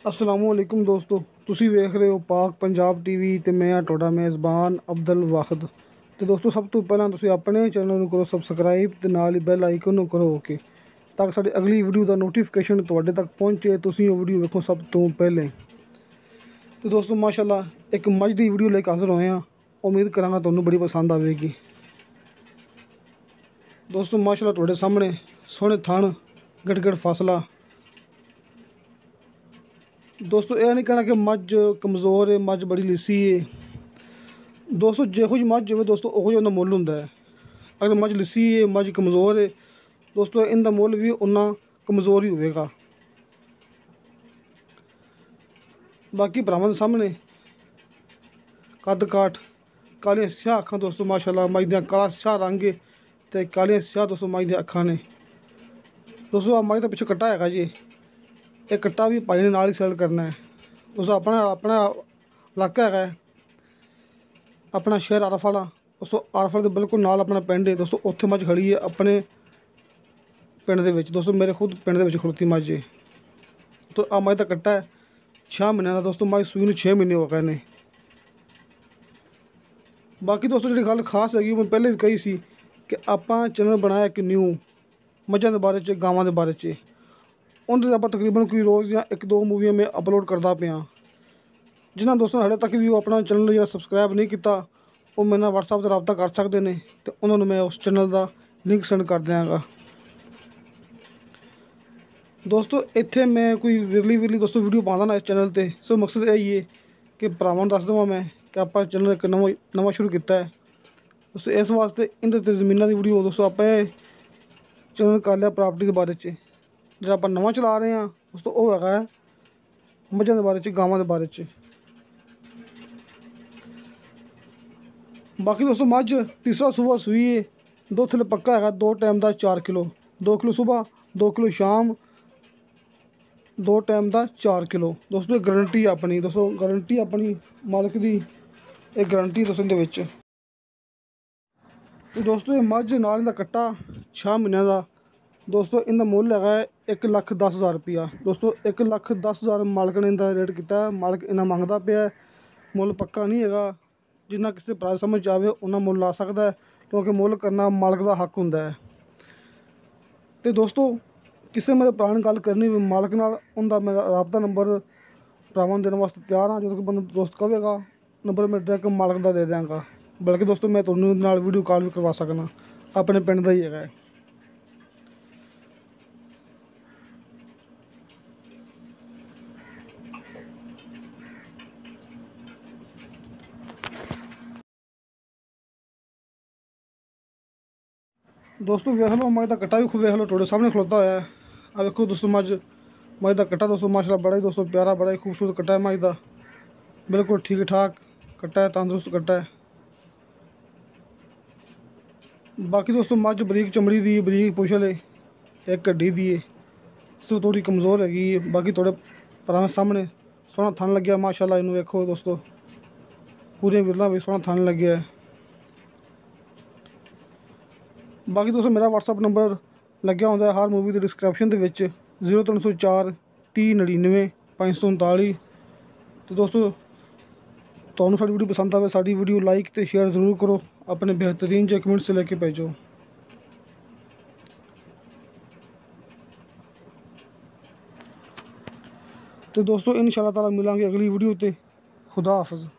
असलामुअलैकुम दोस्तों, तुसी वेख रहे हो पाक पंजाब टीवी ते मैं हाँ तुहाडा मेज़बान अब्दुल वाहिद। तो दोस्तों, सब तो पहला तुसी अपने चैनल को करो सबसक्राइब ते नाल ही बैल आइकन नूं करो ओके, ताकि साडी अगली वीडियो का नोटिफिकेशन तुहाडे तक पहुँचे, तुसी वो वीडियो वेखो सब तो पहले। तो दोस्तों माशाल्लाह एक मझ दी वीडियो लेके हाज़िर होए हाँ। उम्मीद करांगा तुहानूं बड़ी पसंद आवेगी। दोस्तों माशाल्लाह तुहाडे सामने सोहने थण, गड़ फासला। दोस्तों यह नहीं कहना कि मझ कमज़ोर है, मझ बड़ी लिसी है। दोस्तों जिहो जी मझ हो दोस्तों उहो जिहा मुੱਲ हुंदा है। अगर मझ लिसी है, मझ कमज़ोर है दोस्तों, इनका मुੱਲ भी उन्ना कमज़ोर ही होगा। बाकी भरावां दे सामने कद काठ, कालियां स्याह अखां दोस्तों माशाल्लाह, मझ दियां काला स्याह रंग है ते कालियां स्याह दोस्तों मझ दियां अखां ने। दोस्तों आ मझ दा पिछे कट्टा हैगा जी, ये कट्टा भी भाई ने नाल ही सेल करना है। दोस्तों अपना अपना इलाका है, अपना शहर आरफवाला। दोस्तों आरफवाल के बिल्कुल नाल अपना पिंड है दोस्तों, उत्थे मझ खड़ी है अपने पिंड दे विच। दोस्तों मेरे खुद पिंड दे विच खड़ोती मझ है। तो आ मझ दा कट्टा है 6 महीने का दोस्तों, मझ सूई नूं 6 महीने हो गए ने। बाकी दोस्तों जी गल खास हैगी, मैं पहले भी कही सी कि आपां चैनल बनाया एक न्यू मझां दे बारे च, गावां दे बारे च। उन्हें आप तकरीबन कोई रोज़ या 1-2 मूवियां मैं अपलोड करता पाँ। जिन्होंने दोस्तों हाले तक भी वो अपना चैनल जो सबसक्राइब नहीं किया, वो मेरे नाल WhatsApp से रबता कर सकते हैं तो उन्होंने मैं उस चैनल का लिंक सेंड कर देंगा। दोस्तों इत्थे मैं कोई विरली दोस्तों वीडियो पाँदा ना इस चैनल पर, सो मकसद यही है कि भरावां दस देवां मैं कि आप चैनल एक नवा शुरू किया है दोस्तों। इस वास्ते इंदे ते ज़मीनां की वीडियो दोस्तों आप चैनल कर लिया प्रॉपर्टी के बारे च। जो आप नवा चला रहे हैं दोस्तों वो है मझां के बारे च, गावां के बारे च। बाकी दोस्तों मझ तीसरा सूबा सूई है, दुध थल्ले पक्का है 2 टाइम का 4 किलो, 2 किलो सुबह 2 किलो शाम, 2 टाइम का 4 किलो। दोस्तों ये गारंटी अपनी, दोस्तों गारंटी अपनी मालक की, एक गारंटी दोस्तों इहदे विच। तो दोस्तों ये मझ नाल दा कट्टा 6 महीनों का दोस्तों, इनका मुੱਲ है 1,10,000 रुपया। दोस्तों 1,10,000 मालक ने इनका रेट किया। मालक इन्ना मंगता पिया, मुੱਲ पक्का नहीं है। जिन्ना किसी भरा समझ आवे उन्ना मुੱਲ ला सकता है, क्योंकि मुੱਲ करना मालक का हक होंदा है। तो दोस्तों किसी मेरे भरा ने गल करनी मालक नाल, उनका मेरा राबता नंबर भरावां देने वास्ते तैयार हाँ। जो कि बंदा दोस्त कहेगा नंबर मैं डायरेक्ट मालक का दे देंगा। बल्कि दोस्तों मैं तुहानूं नाल वीडियो कॉल भी करवा सकना, अपने पिंड का ही है। दोस्तों वेख लो मझ का कट्टा भी वेख लो, थोड़े सामने खलोता होया है। आ देखो दोस्तों मझ का कट्टा दोस्तों माशाल्लाह बड़ा ही दोस्तों प्यारा, बड़ा ही खूबसूरत कट्टा है मझ का। बिल्कुल ठीक ठाक कट्टा है, तंदुरुस्त कट्टा है। बाकी दोस्तों मझ बरीक चमड़ी दी, बरीक पुछल है, एक हड्डी दी है, सो थोड़ी कमज़ोर हैगी। बाकी थोड़े भरावां सामने सोहना थन लग्या माशाल्लाह, इनू वेखो दोस्तों, पूरे विरला भी सोहना थन लग्या है। बाकी दोस्तों मेरा WhatsApp नंबर लग्या होंदा है हर मूवी के डिस्क्रिप्शन के 0304 30 99 539। तो दोस्तों तुहानूं साडी वीडियो पसंद आवे, साडी वीडियो लाइक तो शेयर जरूर करो, अपने बेहतरीन जो कमेंट से लेके भेजो। तो दोस्तों इंशाअल्लाह ताला मिलांगे अगली वीडियो ते। खुदा हाफिज़।